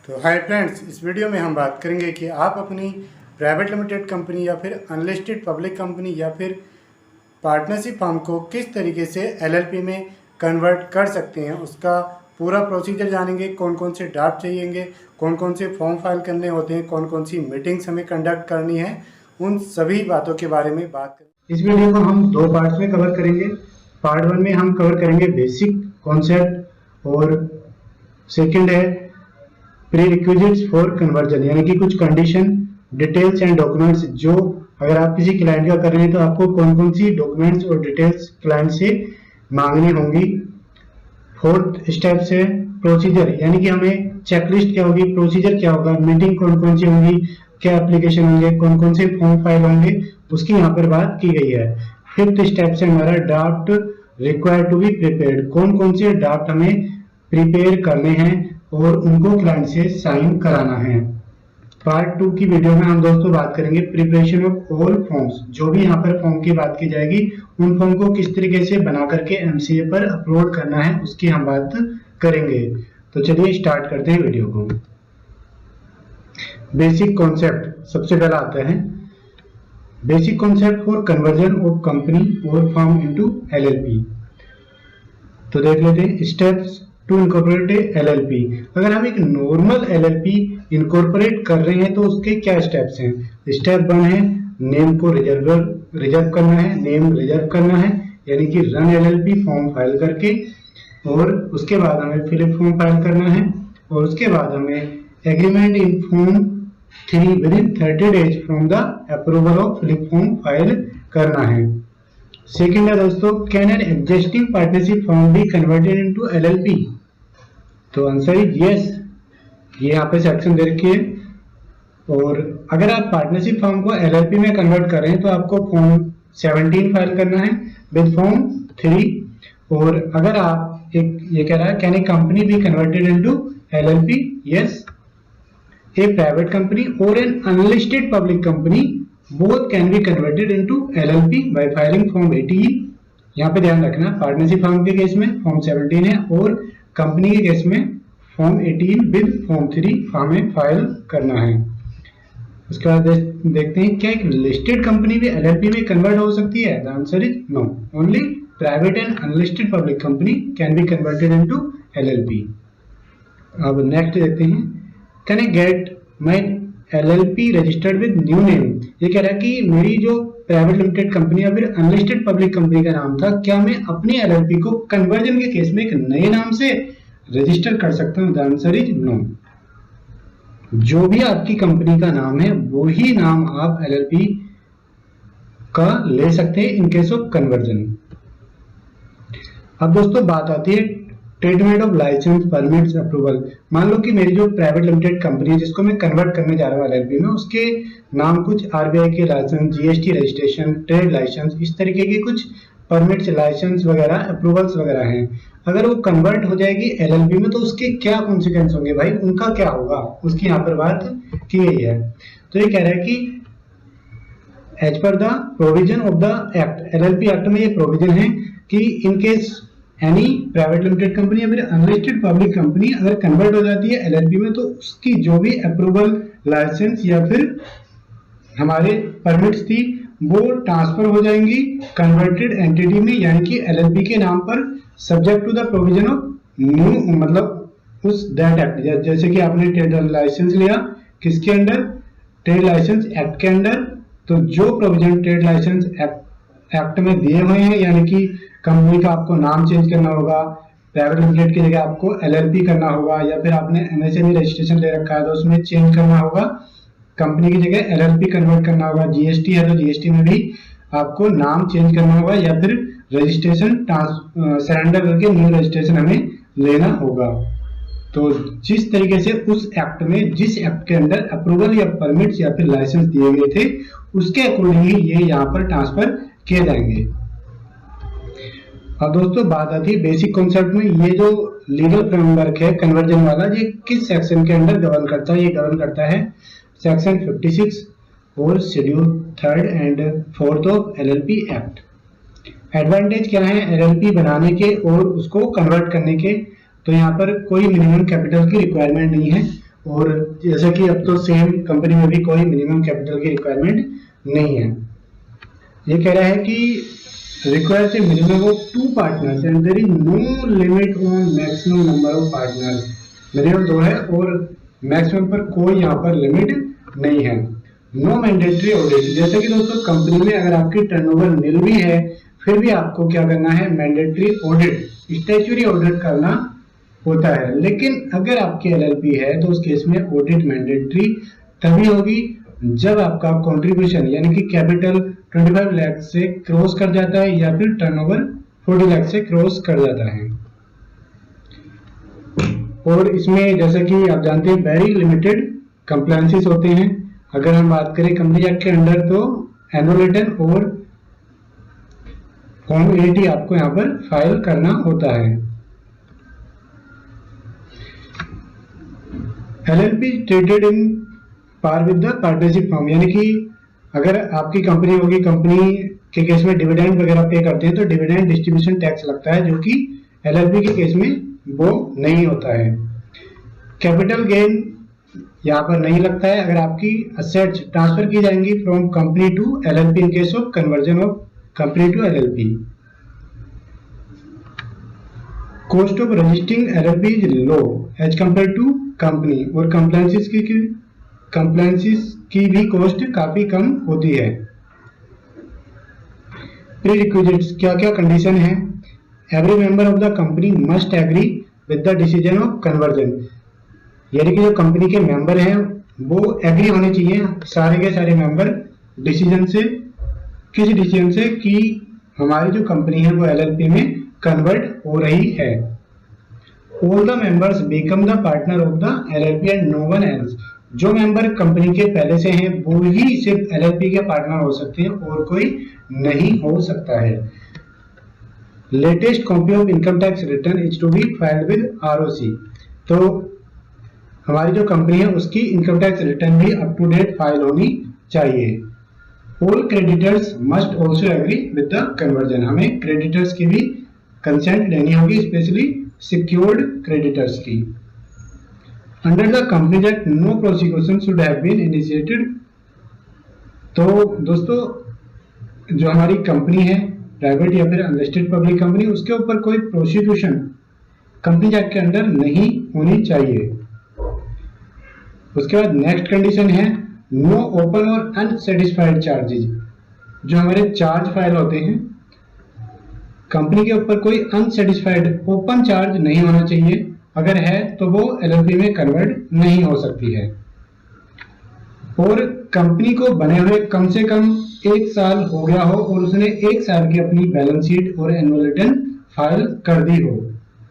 तो hi friends, इस video में हम बात करेंगे कि आप अपनी प्राइवेट लिमिटेड कंपनी या फिर अनलिस्टेड पब्लिक कंपनी या फिर पार्टनरशिप फर्म को किस तरीके से एलएलपी में कन्वर्ट कर सकते हैं। उसका पूरा प्रोसीजर जानेंगे, कौन कौन से ड्राफ्ट चाहिएंगे, कौन कौन से फॉर्म फाइल करने होते हैं, कौन कौन सी मीटिंग्स हमें कंडक्ट करनी है, उन सभी बातों के बारे में बात करेंगे। इस वीडियो को हम दो पार्ट्स में कवर करेंगे। पार्ट 1 में हम कवर करेंगे बेसिक कॉन्सेप्ट और सेकंड है प्री रिक्विजिट्स फॉर कन्वर्जन, यानी कि कुछ कंडीशन, डिटेल्स एंड डॉक्यूमेंट्स जो अगर आप किसी क्लाइंट का कर रहे हैं तो आपको कौन कौन सी डॉक्यूमेंट्स और डिटेल्स क्लाइंट से मांगनी होंगी। फोर्थ स्टेप से प्रोसीजर, यानी कि हमें चेकलिस्ट क्या होगी, प्रोसीजर क्या होगा, मीटिंग कौन कौन सी होंगी, क्या एप्लीकेशन होंगे, कौन कौन से फॉर्म फाइल होंगे, उसकी यहाँ पर बात की गई है। फिफ्थ स्टेप से हमारा draft required to be prepared, कौन कौन से ड्राफ्ट हमें प्रिपेयर करने हैं और उनको क्लाइंट से साइन कराना है। पार्ट 2 की वीडियो में हम दोस्तों बात करेंगे प्रिपरेशन ऑफ ऑल फॉर्म्स, जो भी यहाँ पर फॉर्म की बात की जाएगी उन फॉर्म को किस तरीके से बना करके एमसीए पर अपलोड करना है उसकी हम बात करेंगे। तो चलिए स्टार्ट करते हैं वीडियो को। बेसिक कॉन्सेप्ट सबसे पहला आता है, basic concept for conversion of company और फर्म इनटू एलएलपी। तो देख लेते हैं स्टेप्स टू इनकॉर्पोरेट एलएलपी। अगर हम एक नॉर्मल एलएलपी इनकॉर्पोरेट कर रहे हैं तो उसके क्या स्टेप्स हैं। स्टेप 1 है नेम को रिजर्व करना है, नेम रिजर्व करना है, यानी कि रन एलएलपी फॉर्म फाइल करके, और उसके बाद हमें फिलिप फॉर्म फाइल करना है, और उसके बाद हमें agreement in form 3 within 30 days from the approval of FiLLiP form file करना है। सेकेंड है दोस्तों, can an existing partnership form be converted into LLP. तो आंसर इज यस, ये यहाँ पे सेक्शन दे रखी है। और अगर आप पार्टनरशिप फॉर्म को एलएलपी में कन्वर्ट कर रहे हैं तो आपको फॉर्म 17 फाइल करना है विद फॉर्म 3। और अगर आप ये कह रहा है can a company be converted into LLP, yes. A private company और an unlisted public company both can be converted into LLP by filing form 18। यहाँ पे ध्यान रखना, पार्टनरशिप फॉर्म के केस में फॉर्म 17 है और कंपनी के केस में फॉर्म 18 विद फॉर्म 3 हमें फाइल करना है। उसके बाद देखते हैं क्या एक लिस्टेड कंपनी भी एलएलपी में कन्वर्ट हो सकती है। The answer is no, only private and unlisted public company can be converted into LLP. अब नेक्स्ट देखते हैं, can I get my LLP registered with new name. ये कह रहा है कि मेरी जो प्राइवेट लिमिटेड कंपनी या फिर अनलिस्टेड पब्लिक कंपनी का नाम था, क्या मैं अपनी एलएलपी को कन्वर्जन के केस में एक नए नाम से रजिस्टर कर सकता हूं। द आंसर इज नो, जो भी आपकी कंपनी का नाम है वही नाम आप एलएलपी का ले सकते हैं इन केस ऑफ कन्वर्जन। अब दोस्तों बात आती है treatment of licence, permits, approval. मान लो कि मेरी जो प्राइवेट लिमिटेड कंपनी है जिसको मैं कन्वर्ट करने जा रहा हूँ एलएलपी में, उसके नाम कुछ आरबीआई के licence, GST registration, trade licence, इस तरीके के कुछ परमिट्स, लाइसेंस वगैरह, अप्रूवल्स वगैरह हैं। अगर वो कन्वर्ट हो जाएगी एलएलपी में तो उसके क्या कॉन्सिक्वेंस होंगे भाई, उनका क्या होगा, उसकी यहाँ पर बात की गई है। तो ये कह रहा है कि as per the provision of the act, LLP act में ये प्रोविजन है कि in case any private limited company या फिर अनलिस्टेड पब्लिक कंपनी अगर कन्वर्ट हो जाती है एलएलपी में तो उसकी जो भी अप्रूवल, लाइसेंस या फिर हमारे परमिट्स थी वो ट्रांसफर हो जाएंगी कन्वर्टेड एंटिटी में, यानी कि एलएलपी के नाम पर, subject to the provision of new, मतलब उस दैट एक्ट। जैसे कि आपने ट्रेड लाइसेंस लिया किसके अंडर, ट्रेड लाइसेंस एक्ट के अंडर, तो जो प्रोविजन ट्रेड लाइसेंस एक्ट में दिए हुए हैं, यानी कि कंपनी का आपको नाम चेंज करना होगा, प्राइवेट लिमिटेड की जगह आपको एलएलपी करना होगा, या फिर आपने एमएसएमई रजिस्ट्रेशन ले रखा है तो उसमें चेंज करना होगा, कंपनी की जगह एलएलपी कन्वर्ट करना होगा, जीएसटी है तो जीएसटी में भी आपको नाम चेंज करना होगा, या फिर रजिस्ट्रेशन सरेंडर करके न्यू रजिस्ट्रेशन हमें लेना होगा। तो जिस तरीके से उस एक्ट में, जिस एक्ट के अंदर अप्रूवल या परमिट्स या फिर लाइसेंस दिए गए थे उसके अकॉर्डिंग ही ये यहाँ पर ट्रांसफर किए जाएंगे। अब दोस्तों बात आती है बेसिक कॉन्सेप्ट में, ये जो लीगल फ्रेमवर्क है कन्वर्जन वाला, ये किस सेक्शन के अंडर गवर्न करता है। ये गवर्न करता है सेक्शन 56 और schedule 3rd and 4th of LLP act. Advantage क्या है एलएलपी बनाने के और उसको कन्वर्ट करने के। तो यहाँ पर कोई मिनिमम कैपिटल की रिक्वायरमेंट नहीं है और जैसे कि अब तो सेम कंपनी में भी कोई मिनिमम कैपिटल की रिक्वायरमेंट नहीं है। ये कह रहा है कि requires a minimum of 2 partners and there is no limit on maximum number of partners। Minimum 2 है और मैक्सिमम पर कोई यहाँ पर लिमिट नहीं है। नो मैंडेटरी ऑडिट, जैसे कि दोस्तों कंपनी में अगर आपकी टर्नओवर नील भी है फिर भी आपको क्या करना है, मैंडेटरी ऑडिट, स्टैट्यूटरी ऑडिट करना होता है। लेकिन अगर आपकी एलएलपी है तो उस केस में ऑडिट मैंडेटरी तभी होगी जब आपका कंट्रीब्यूशन यानी कि कैपिटल 25 लाख से क्रॉस कर जाता है या फिर टर्नओवर 40 लाख से क्रॉस कर जाता है। और इसमें जैसे कि आप जानते हैं वेरी लिमिटेड कंप्लायंसेस होते हैं। अगर हम बात करें कंपनी एक्ट के अंडर तो एनुअल रिटर्न और फॉर्म 80 आपको यहाँ पर फाइल करना होता है। LLP treated in par with the partnership form, यानी कि अगर आपकी कंपनी होगी, कंपनी के केस में डिविडेंड वगैरह पे करते हैं तो डिविडेंड डिस्ट्रीब्यूशन टैक्स लगता है, जो कि एलएलपी के केस में वो नहीं होता है। कैपिटल गेन यहाँ पर नहीं लगता है अगर आपकी असेट्स ट्रांसफर की जाएंगी from company to LLP in case of conversion of company to LLP. Cost of registering LLP is low as compare to company, और कंप्लायंसेस की भी कॉस्ट काफी कम होती है। प्रीरिक्विजिट्स, क्या क्या कंडीशन है? Every member of the company must agree with the decision of conversion, यानी कि जो कंपनी के मेंबर हैं वो एग्री होने चाहिए, सारे के सारे मेंबर डिसीजन से, किस डिसीजन से कि हमारी जो कंपनी है वो एलएलपी में कन्वर्ट हो रही है। All the members become the partner of the LLP and no one else, जो मेंबर कंपनी के पहले से हैं वो ही सिर्फ एलएलपी के पार्टनर हो सकते हैं और कोई नहीं हो सकता है। Latest copy of income tax return is to be filed with ROC, तो हमारी जो कंपनी है उसकी इनकम टैक्स रिटर्न भी अप टू डेट फाइल होनी चाहिए। All creditors must also agree with the conversion, हमें क्रेडिटर्स की भी कंसेंट लेनी होगी, स्पेशली सिक्योर्ड क्रेडिटर्स की। Under the company act no prosecution should have been initiated, तो दोस्तों जो हमारी कंपनी है प्राइवेट या फिर अनलिस्टेड पब्लिक कंपनी, उसके ऊपर कोई प्रोसिक्यूशन कंपनी एक्ट के अंडर नहीं होनी चाहिए। उसके बाद नेक्स्ट कंडीशन है नो ओपन और अनसेटिस्फाइड चार्जेस, जो हमारे चार्ज फाइल होते हैं कंपनी के ऊपर कोई अनसेटिस्फाइड ओपन चार्ज नहीं होना चाहिए, अगर है तो वो एलएलपी में कन्वर्ट नहीं हो सकती है। और कंपनी को बने हुए कम से कम 1 साल हो गया हो और उसने 1 साल की अपनी बैलेंस शीट और एनुअल रिटर्न फाइल कर दी हो,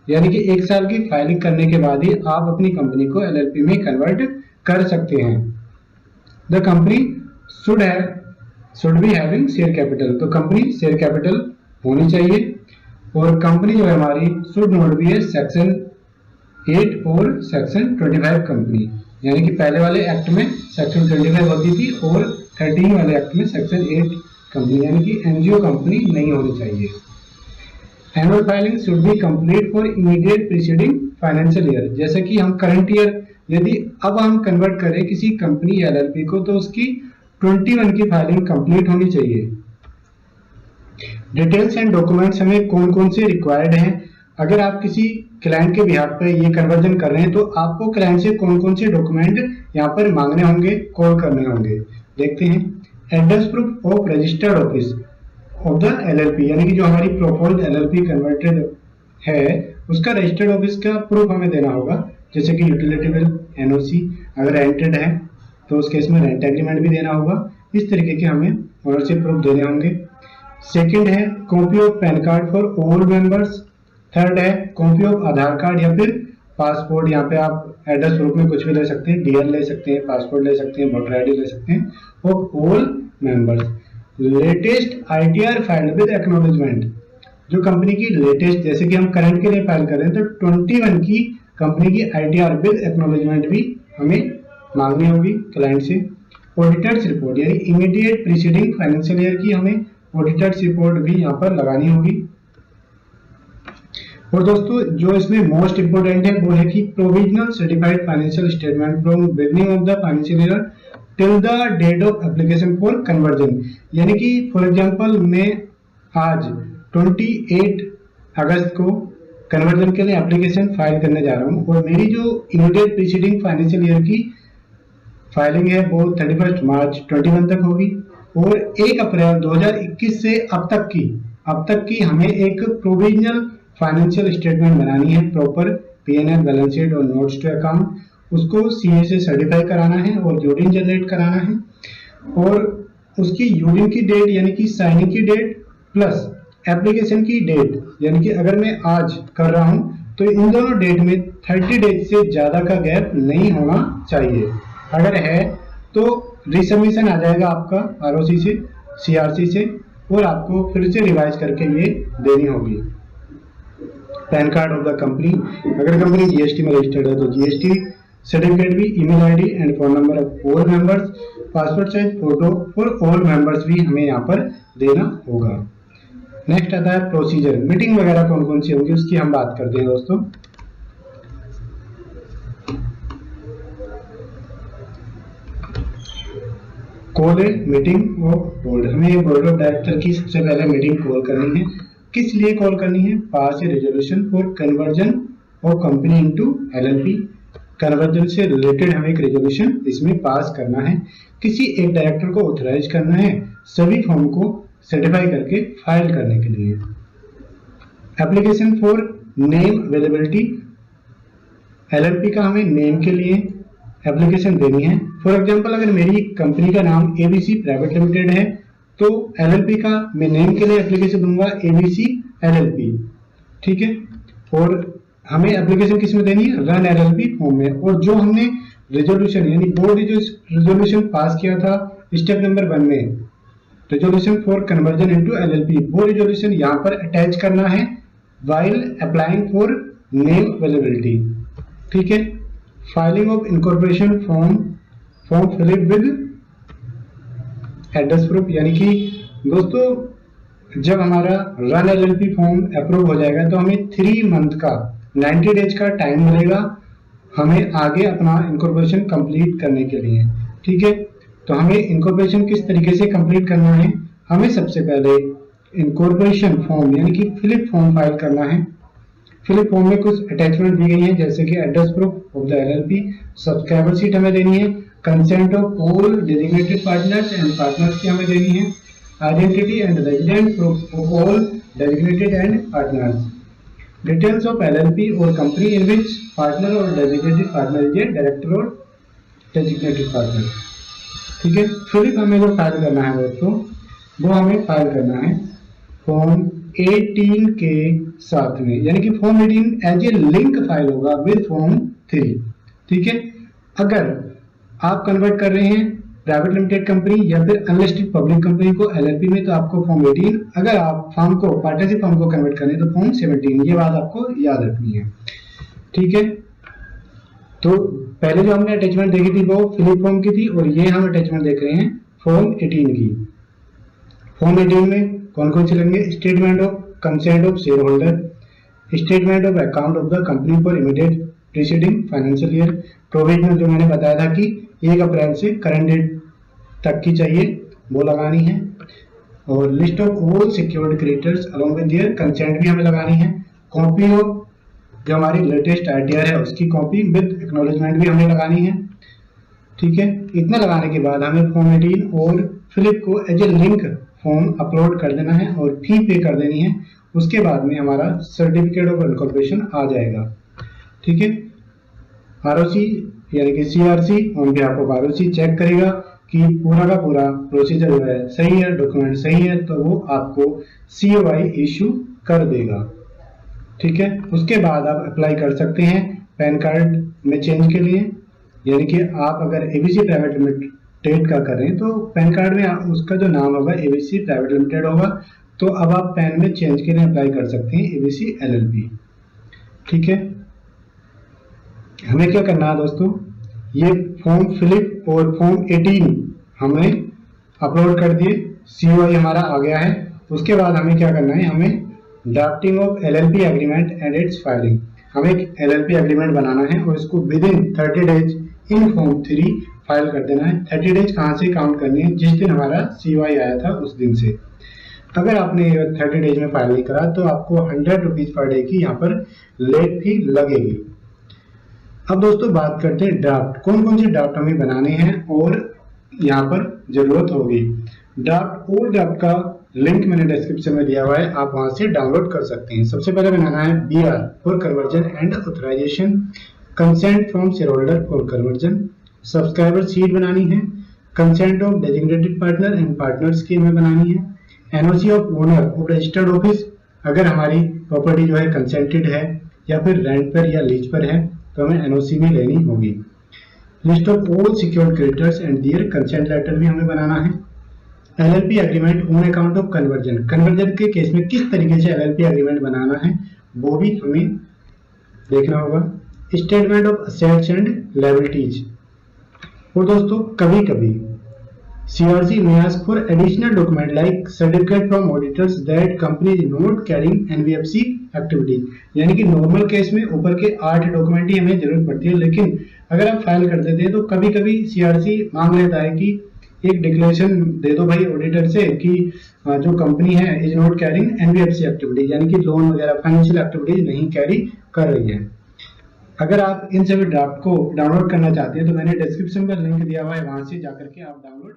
यानी कि 1 साल की फाइलिंग करने के बाद ही आप अपनी कंपनी को एलएलपी में कन्वर्ट कर सकते हैं। The company should be having share capital, तो कंपनी शेयर कैपिटल होनी चाहिए। और कंपनी जो है हमारी should not be A section 8 और सेक्शन 25 कंपनी, यानी कि पहले वाले एक्ट में सेक्शन 25 होती थी और 13 वाले एक्ट में सेक्शन 8 कंपनी, यानी कि एनजीओ कंपनी नहीं होनी चाहिए। Annual filing should be complete for immediate preceding financial year, जैसे कि हम करंट ईयर यदि अब हम कन्वर्ट करें किसी कंपनी या एलएलपी को तो उसकी 21 की फाइलिंग कंप्लीट होनी चाहिए। डिटेल्स एंड डॉक्यूमेंट्स हमें कौन कौन से रिक्वायर्ड हैं, अगर आप किसी क्लाइंट के बिहाफ पे ये कन्वर्जन कर रहे हैं तो आपको क्लाइंट से कौन कौन से डॉक्यूमेंट यहाँ पर मांगने होंगे, कॉल करने होंगे। देखते हैं, address proof of registered office of the LLP, यानी कि जो हमारी प्रोपोज्ड एलएलपी कन्वर्टेड है उसका रजिस्टर्ड ऑफिस का प्रूफ हमें देना होगा, जैसे कि यूटिलिटी बिल, एनओसी, अगर रेंटेड है तो उस केस में रेंट एग्रीमेंट भी देना होगा। इस तरीके के हमें ओनरशिप प्रूफ देने होंगे। सेकंड है copy of pan card for all members. Third है कॉपी ऑफ आधार कार्ड या फिर पासपोर्ट, यहाँ पे आप एड्रेस प्रूफ में कुछ भी ले सकते हैं, डीएल ले सकते हैं, पासपोर्ट ले सकते हैं, वोटर आईडी ले सकते हैं, of all members. Latest ITR filed with acknowledgement, जो कंपनी की लेटेस्ट, जैसे कि हम करंट के लिए फाइल कर रहे हैं तो 21 की कंपनी की आईटीआर विद एक्नॉलेजमेंट भी हमें मांगनी होगी क्लाइंट से। ऑडिटर्स रिपोर्ट, यानी इमीडिएट प्रीसीडिंग फाइनेंशियल ईयर की हमें ऑडिटर्स रिपोर्ट भी यहाँ पर लगानी होगी। और दोस्तों जो इसमें मोस्ट इंपोर्टेंट है वो है कि provisional certified financial statement from beginning of the financial year till the date of application for conversion. यानी कि फॉर एग्जांपल मैं आज 28 अगस्त को कन्वर्जन के लिए एप्लीकेशन फाइल करने जा रहा हूं और मेरी जो इमीडिएट प्रीसीडिंग फाइनेंशियल ईयर की फाइलिंग है वो 31 मार्च 21 तक होगी और 1 अप्रैल 2021 से अब तक की हमें एक प्रोविजनल फाइनेंशियल स्टेटमेंट बनानी है, प्रॉपर पीएनएल बैलेंस शीट और नोट्स टू अकाउंट, उसको सीए से सर्टिफाई कराना है और यूडिन जनरेट कराना है और उसकी यूडिन की डेट यानी कि साइनिंग की डेट प्लस एप्लीकेशन की डेट, यानी कि अगर मैं आज कर रहा हूं तो इन दोनों डेट में 30 डेज से ज्यादा का गैप नहीं होना चाहिए। अगर है तो रिसबमिशन आ जाएगा आपका आरओसी से, सीआरसी से, और आपको फिर से रिवाइज करके ये देनी होगी। Pan card of the company, अगर कंपनी जीएसटी में रजिस्टर्ड है तो जीएसटी सर्टिफिकेट भी, email ID and phone number of all members, passport size photo for all members भी हमें यहाँ पर देना होगा। नेक्स्ट आता है प्रोसीजर, मीटिंग वगैरह कौन कौन सी होगी उसकी हम बात करते हैं दोस्तों। Call a meeting of board, हमें बोर्ड ऑफ डायरेक्टर की सबसे पहले मीटिंग कॉल करनी है। किस लिए कॉल करनी है? Pass a resolution for conversion of company into LLP, conversion से रिलेटेड हमें एक रेजोल्यूशन इसमें पास करना है। किसी एक डायरेक्टर को ऑथराइज करना है सभी फॉर्म को सर्टिफाई करके फाइल करने के लिए। Application for name availability, LLP का हमें नेम के लिए एप्लीकेशन देनी है। फॉर एग्जांपल अगर मेरी कंपनी का नाम एबीसी प्राइवेट लिमिटेड है तो एलएलपी का मैं नेम के लिए एप्लीकेशन दूंगा एबीसी एलएलपी, ठीक है। और हमें एप्लीकेशन किस में देनी है? रन एलएलपी फॉर्म में। और जो हमने रेजोल्यूशन यानी बोर्ड जो रेजोल्यूशन पास किया था स्टेप नंबर 1 में, resolution for conversion into LLP, वो रेजोल्यूशन यहाँ पर अटैच करना है while applying for name availability, ठीक है। Filing of incorporation form FiLLiP with address proof, यानी कि दोस्तों जब हमारा रन एलएलपी फॉर्म अप्रूव हो जाएगा तो हमें 3 मंथ का 90 डेज का टाइम मिलेगा हमें आगे अपना इनकॉर्पोरेशन कंप्लीट करने के लिए, ठीक है। तो हमें इनकॉर्पोरेशन किस तरीके से कंप्लीट करना है? हमें सबसे पहले इनकॉर्पोरेशन फॉर्म यानी कि फिलिप फॉर्म फाइल करना है। फिलिप फॉर्म में कुछ अटैचमेंट दी गई है जैसे कि address proof of the LLP, subscriber sheet हमें देनी है, consent of all designated partners and partners की हमें देनी है, identity and resident proof of all designated and partners, details of LLP और कंपनी इन विच पार्टनर और designated partner is a director और डेजिग्नेटेड पार्टनर, ठीक है। फिलिप हमें जो फाइल करना है दोस्तों वो हमें फाइल करना है फॉर्म 18 के साथ में, यानी कि form 18 as a link file होगा विद फॉर्म 3, ठीक है। अगर आप कन्वर्ट कर रहे हैं प्राइवेट लिमिटेड कंपनी या फिर अनलिस्टेड पब्लिक कंपनी को एलएलपी में तो आपको फॉर्म 18, अगर आप फॉर्म को पार्टनरशिप फॉर्म को कन्वर्ट करें तो फॉर्म 17, ये बात आपको याद रखनी है, ठीक है। तो पहले जो हमने अटैचमेंट देखी थी वो फिलिप फॉर्म की थी और ये हम अटैचमेंट देख रहे हैं फॉर्म 18 की। फॉर्म 18 में कौन कौन से लगेंगे? Statement of consent of share holder, statement of account of the company for immediate preceding financial year, provisional जो मैंने बताया था कि 1 अप्रैल से करंट डेट तक की चाहिए वो लगानी है, और list of all secured creditors along with their consent भी हमें लगानी है, कॉपी ऑफ जो हमारी लेटेस्ट आरटीआर है उसकी कॉपी विद एक्नॉलेजमेंट भी हमें लगानी है, ठीक है। इतना लगाने के बाद हमें फॉर्म 18 और फिलिप को as a link form upload कर देना है और फी पे कर देनी है। उसके बाद में हमारा सर्टिफिकेट ऑफ इनकॉर्पोरेशन आ जाएगा, ठीक है। आरओसी यानी कि CRC on behalf of ROC check करेगा कि पूरा का पूरा प्रोसीजर जो है सही है, डॉक्यूमेंट सही है, तो वो आपको सीओआई इशू कर देगा, ठीक है। उसके बाद आप अप्लाई कर सकते हैं पैन कार्ड में चेंज के लिए, यानी कि आप अगर एबीसी प्राइवेट लिमिटेड का कर रहे हैं तो पैन कार्ड में उसका जो नाम होगा एबीसी प्राइवेट लिमिटेड होगा, तो अब आप पैन में चेंज के लिए अप्लाई कर सकते हैं एबीसी एलएलपी, ठीक है। हमें क्या करना है दोस्तों, ये फॉर्म फिलिप और फॉर्म 18 हमने अपलोड कर दिए, सीओआई हमारा आ गया है। उसके बाद हमें क्या करना है, हमें drafting of LLP agreement and it's filing. हमें एक एलएलपी एग्रीमेंट बनाना है और इसको with in 30 days in form 3 file कर देना है। 30 डेज कहाँ से काउंट करनी है? जिस दिन हमारा COI आया था उस दिन से। अगर आपने 30 डेज में फाइल नहीं करा तो आपको 100 रुपीज पर डे की यहाँ पर लेट फी लगेगी। अब दोस्तों बात करते हैं ड्राफ्ट। कौन कौन से ड्राफ्ट हमें बनाने हैं और यहाँ पर जरूरत होगी। ड्राफ्ट का लिंक मैंने डिस्क्रिप्शन में दिया हुआ है, आप वहां से डाउनलोड कर सकते हैं। सबसे पहले बनाना है BR for conversion and authorisation, consent from share holder for conversion, subscriber sheet बनानी है, consent of designated partner and partners की हमें बनानी है, NOC of owner of registered office, अगर हमारी प्रॉपर्टी जो है कंसेंटेड है या फिर रेंट पर या लीज पर है तो हमें NOC भी लेनी होगी। List of all secured creditors and their consent letter भी हमें बनाना है। LLP agreement on account of conversion, conversion के केस में किस तरीके से LLP एग्रीमेंट बनाना है वो भी हमें देखना होगा। Statement of assets and liabilities. और दोस्तों कभी कभी CRC may ask for additional document like certificate from auditors that company is not carrying NBFC activity। यानी कि नॉर्मल केस में ऊपर के 8 डॉक्यूमेंट ही हमें जरूरत पड़ती है, लेकिन अगर आप फाइल कर देते हैं तो कभी कभी CRC मांग लेता है कि एक डिक्लेरेशन दे दो भाई ऑडिटर से कि जो कंपनी है is not carrying NBFC activities, यानी कि लोन वगैरह फाइनेंशियल एक्टिविटीज नहीं कैरी कर रही है। अगर आप इन सभी ड्राफ्ट को डाउनलोड करना चाहते हैं तो मैंने डिस्क्रिप्शन में लिंक दिया हुआ है, वहां से जाकर के आप डाउनलोड